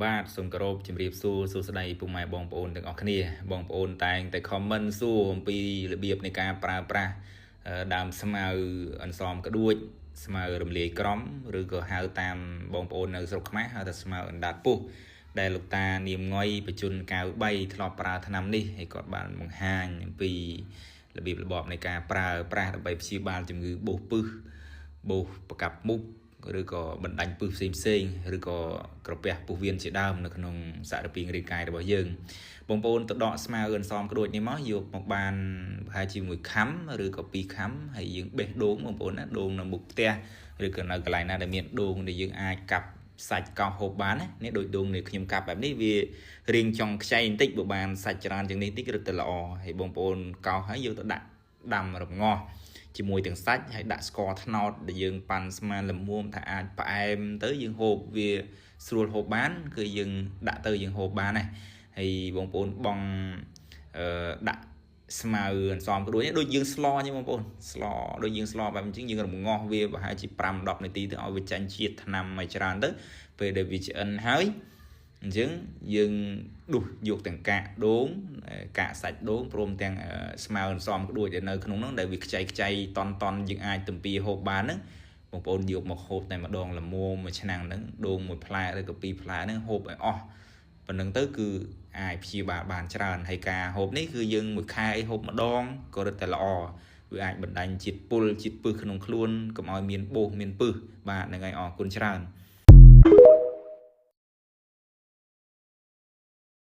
បាទសូមគោរពជំរាបសួរសួស្តីពុកម៉ែបងប្អូនទាំងអស់គ្នាបងប្អូនតែងតែ comment សួរអំពីរបៀបនៃការប្រើប្រាស់ដើមស្មៅអន្សមក្ដួចស្មៅរំលាយក្រំឬក៏ហៅតាមបងប្អូននៅស្រុកខ្មែរហៅថាស្មៅអណ្ដាតពុះដែលលោកតានាមងុយបច្ចុប្បន្នកៅ3ធ្លាប់ប្រើថ្នាំនេះហើយគាត់បានបង្ហាញអំពីរបៀបរបបនៃការប្រើប្រាស់ដើម្បីព្យាបាលជំងឺបោសពឹសបោសប្រកាប់មុខឬក៏បណ្ដាញពឹសផ្សេងឬក៏ក្រពះពោះវៀនជាដើមនៅក្នុងសារពាង្គរាងកាយរបស់យើងបងប្អូនទៅដកស្មៅអន្សមក្ដួចនេះមកយកមកបានប្រហែលជាមួយខំឬក៏2ខំហើយយើងបេះដូងបងប្អូនណាដូងនៅមុខផ្ទះឬក៏នៅកន្លែងណាដែលមានដូងដែលយើងអាចកាប់សាច់កោសហូបបានណានេះដូចដូងនេះខ្ញុំកាប់បែបនេះវារៀងចង់ខ្ចីបន្តិចបើបានសាច់ច្រើនជាងនេះតិចរឹតតែល្អហើយបងប្អូនកោសហើយយកទៅដាក់ដាំរងាស់ជាមួយទាំងសាច់ហើយដាក់ស្ករត្នោតដែលយើងប៉ាន់ស្មានល្មមថាអាចផ្អែមទៅយើងហូបវាស្រួលហូបបានគឺយើងដាក់ទៅយើងហូបបានដែរហើយបងប្អូនបងដាក់ស្មៅអន្សមក្ដួចនេះដូចយើងស្លអញ្ចឹងបងប្អូនស្លដូចយើងស្លបែបអញ្ចឹងយើងរំងាស់វាប្រហែលជា5-10នាទីទៅឲ្យវាចាញ់ជាតិថ្នាំឲ្យច្រើនទៅពេលដែលវាឆ្អិនហើយអញ្ចឹងយើងដួសយកទាំងកាកដូងកាកសាច់ដូងព្រមទាំងស្មៅអន្សមក្ដួចដែលនៅក្នុងនោះដែលវាខ្ចីតន់យើងអាចទំពាហូបបានហ្នឹងបងប្អូនយកមកហូបតែម្ដងល្មមមួយឆ្នាំងហ្នឹងដូងមួយផ្លែឬក៏2ផ្លែហ្នឹងហូបឲ្យអស់ប៉ុណ្្នឹងទៅគឺអាចព្យាបាលបានច្រើនហើយការហូបនេះគឺយើងមួយខែហូបម្ដងក៏រឹតតែល្អវាអាចបណ្ដាញជាតិពុលជាតិពឹសក្នុងខ្លួនកុំឲ្យមានបោសមានពឹសបាទហ្នឹងហើយអរគុណច្រើន